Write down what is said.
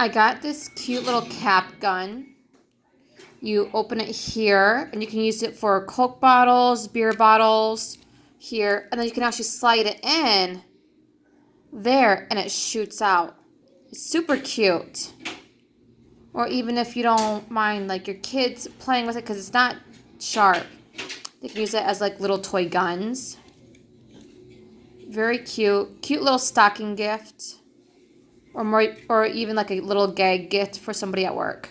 I got this cute little cap gun. You open it here, and you can use it for Coke bottles, beer bottles, here, and then you can actually slide it in there, and it shoots out. It's super cute. Or even if you don't mind, like, your kids playing with it, because it's not sharp. They can use it as, like, little toy guns. Very cute. Cute little stocking gift. Or more, or even like a little gag gift for somebody at work.